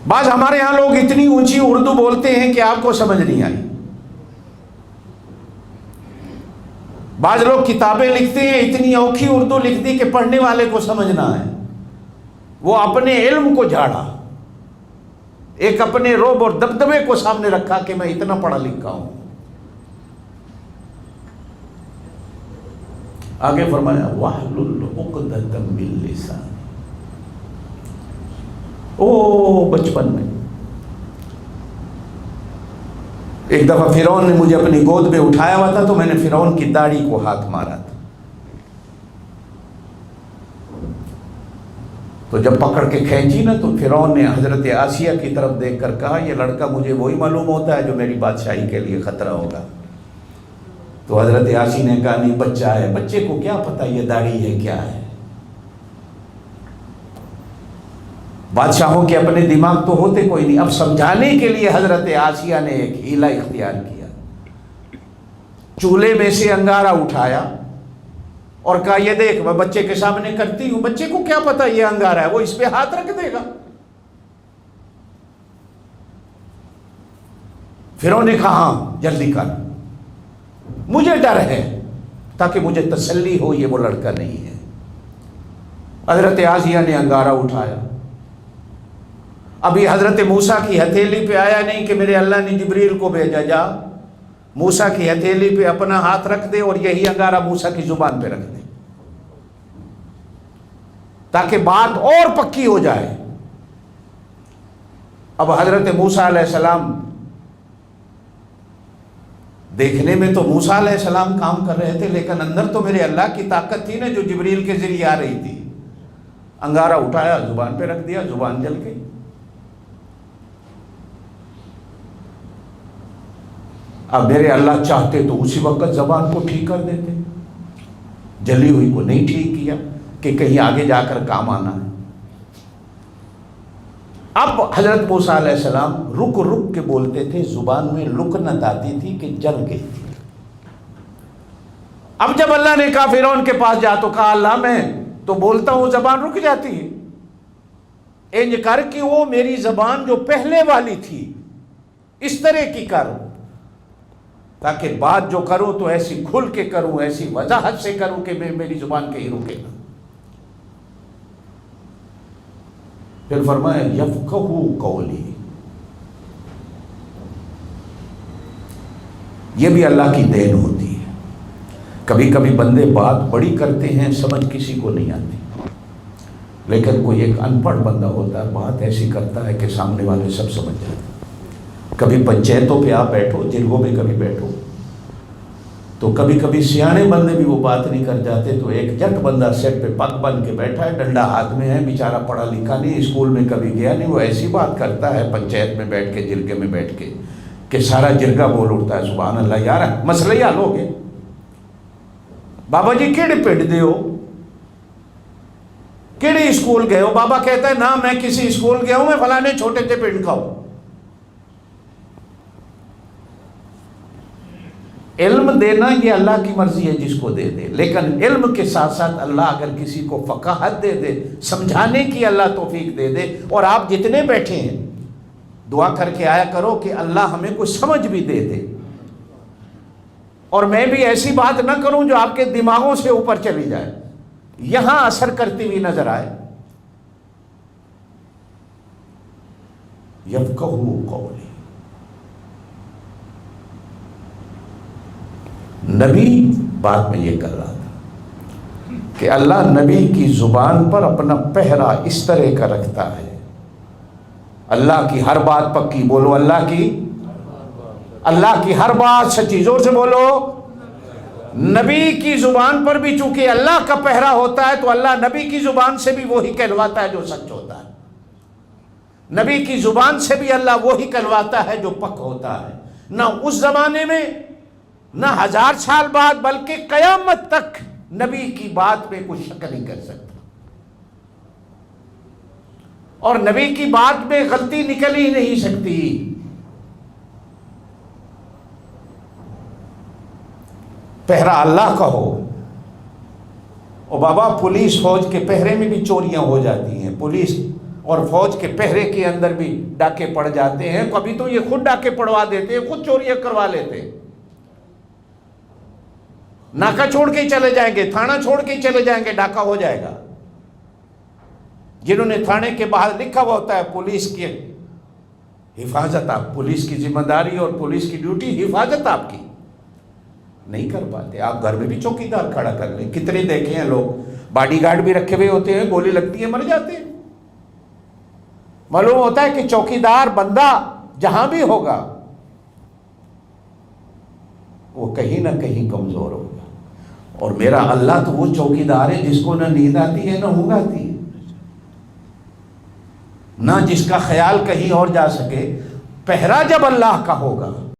بعض ہمارے ہاں لوگ اتنی اونچی اردو بولتے ہیں کہ آپ کو سمجھ نہیں آئی. بعض لوگ کتابیں لکھتے ہیں اتنی اوکھی اردو لکھ دی کہ پڑھنے والے کو سمجھنا ہے. وہ اپنے علم کو جھاڑا، ایک اپنے رعب اور دبدبے کو سامنے رکھا کہ میں اتنا پڑھا لکھا ہوں. آگے فرمایا وَاحْلُلْ عُقْدَةً مِّن لِّسَانِي. او بچپن میں ایک دفعہ فرعون نے مجھے اپنی گود میں اٹھایا ہوا تھا تو میں نے فرعون کی داڑھی کو ہاتھ مارا تھا. تو جب پکڑ کے کھینچی نا تو فرعون نے حضرت آسیہ کی طرف دیکھ کر کہا یہ لڑکا مجھے وہی معلوم ہوتا ہے جو میری بادشاہی کے لیے خطرہ ہوگا. تو حضرت آسیہ نے کہا نہیں بچہ ہے، بچے کو کیا پتا یہ داڑھی ہے کیا ہے. بادشاہوں کے اپنے دماغ تو ہوتے کوئی نہیں. اب سمجھانے کے لیے حضرت آسیہ نے ایک ہیلا اختیار کیا. چولہے میں سے انگارہ اٹھایا اور کہا یہ دیکھ میں بچے کے سامنے کرتی ہوں. بچے کو کیا پتا یہ انگارہ ہے، وہ اس پہ ہاتھ رکھ دے گا. فرعون نے کہا ہاں جلدی کر، مجھے ڈر ہے، تاکہ مجھے تسلی ہو یہ وہ لڑکا نہیں ہے. حضرت آسیہ نے انگارہ اٹھایا. ابھی حضرت موسیٰ کی ہتھیلی پہ آیا نہیں کہ میرے اللہ نے جبریل کو بھیجا جا موسیٰ کی ہتھیلی پہ اپنا ہاتھ رکھ دے اور یہی انگارہ موسیٰ کی زبان پہ رکھ دے تاکہ بات اور پکی ہو جائے. اب حضرت موسیٰ علیہ السلام دیکھنے میں تو موسیٰ علیہ السلام کام کر رہے تھے، لیکن اندر تو میرے اللہ کی طاقت تھی نا جو جبریل کے ذریعے آ رہی تھی. انگارہ اٹھایا، زبان پہ رکھ دیا، زبان جل گئی. اب میرے اللہ چاہتے تو اسی وقت زبان کو ٹھیک کر دیتے، جلی ہوئی کو نہیں ٹھیک کیا کہ کہیں آگے جا کر کام آنا ہے. اب حضرت موسیٰ علیہ السلام رک رک کے بولتے تھے، زبان میں لکنت آتی تھی کہ جل گئی تھی. اب جب اللہ نے کہا فرعون کے پاس جا تو کہا اللہ میں تو بولتا ہوں زبان رک جاتی ہے. انج کر کہ وہ میری زبان جو پہلے والی تھی اس طرح کی کروں تاکہ بات جو کروں تو ایسی کھل کے کروں، ایسی وضاحت سے کروں کہ میری زبان کہیں رکے گا. پھر فرمایا یفقہوا قولی. یہ بھی اللہ کی دین ہوتی ہے. کبھی کبھی بندے بات بڑی کرتے ہیں، سمجھ کسی کو نہیں آتی، لیکن کوئی ایک ان پڑھ بندہ ہوتا ہے بات ایسی کرتا ہے کہ سامنے والے سب سمجھ جاتے ہیں. کبھی پنچایتوں پہ آپ بیٹھو، جرگوں میں کبھی بیٹھو تو کبھی کبھی سیانے بندے بھی وہ بات نہیں کر جاتے تو ایک جٹ بندہ سیٹ پہ پگ بن کے بیٹھا ہے، ڈنڈا ہاتھ میں ہے، بیچارہ پڑھا لکھا نہیں، اسکول میں کبھی گیا نہیں، وہ ایسی بات کرتا ہے پنچایت میں بیٹھ کے، جرگے میں بیٹھ کے کہ سارا جرگہ بول اٹھتا ہے سبحان اللہ. یار مسئلہ ہی حل ہو گئے. بابا جی کیڑے پنڈ دے ہو، کیڑے اسکول گئے ہو؟ بابا کہتا ہے نہ میں کسی اسکول گیا ہوں، میں فلانے چھوٹے سے پنڈ کا ہوں. علم دینا یہ اللہ کی مرضی ہے جس کو دے دے، لیکن علم کے ساتھ ساتھ اللہ اگر کسی کو فقاہت دے دے، سمجھانے کی اللہ توفیق دے دے. اور آپ جتنے بیٹھے ہیں دعا کر کے آیا کرو کہ اللہ ہمیں کچھ سمجھ بھی دے دے اور میں بھی ایسی بات نہ کروں جو آپ کے دماغوں سے اوپر چلی جائے، یہاں اثر کرتی ہوئی نظر آئے. یفقہوا قولی. نبی بات میں یہ کر رہا تھا کہ اللہ نبی کی زبان پر اپنا پہرا اس طرح کا رکھتا ہے. اللہ کی ہر بات پکی، بولو اللہ کی ہر بات سچی، زور سے بولو. نبی کی زبان پر بھی چونکہ اللہ کا پہرا ہوتا ہے تو اللہ نبی کی زبان سے بھی وہی کہلواتا ہے جو سچ ہوتا ہے. نبی کی زبان سے بھی اللہ وہی کہلواتا ہے جو پک ہوتا ہے. نہ اس زمانے میں نہ 1000 سال بعد بلکہ قیامت تک نبی کی بات پہ کوئی شک نہیں کر سکتا، اور نبی کی بات میں غلطی نکل ہی نہیں سکتی. پہرا اللہ کا ہو. اور بابا پولیس فوج کے پہرے میں بھی چوریاں ہو جاتی ہیں، پولیس اور فوج کے پہرے کے اندر بھی ڈاکے پڑ جاتے ہیں، کبھی تو یہ خود ڈاکے پڑوا دیتے ہیں، خود چوریاں کروا لیتے ہیں، ناکہ چھوڑ کے ہی چلے جائیں گے، تھانہ چھوڑ کے ہی چلے جائیں گے، ڈاکہ ہو جائے گا۔ جنہوں نے تھانے کے باہر لکھا ہوا ہوتا ہے پولیس کی حفاظت، آپ پولیس کی ذمہ داری اور پولیس کی ڈیوٹی حفاظت آپ کی، نہیں کر پاتے۔ آپ گھر میں بھی چوکیدار کھڑا کر لیں، کتنے دیکھے ہیں لوگ باڈی گارڈ بھی رکھے ہوئے ہوتے ہیں، گولی لگتی ہے مر جاتے ہیں۔ معلوم ہوتا ہے کہ چوکیدار بندہ جہاں بھی ہوگا وہ کہیں نہ کہیں کمزور ہوگا، اور میرا اللہ تو وہ چوکیدار ہے جس کو نہ نیند آتی ہے نہ اونگ آتی ہے، نہ جس کا خیال کہیں اور جا سکے۔ پہرا جب اللہ کا ہوگا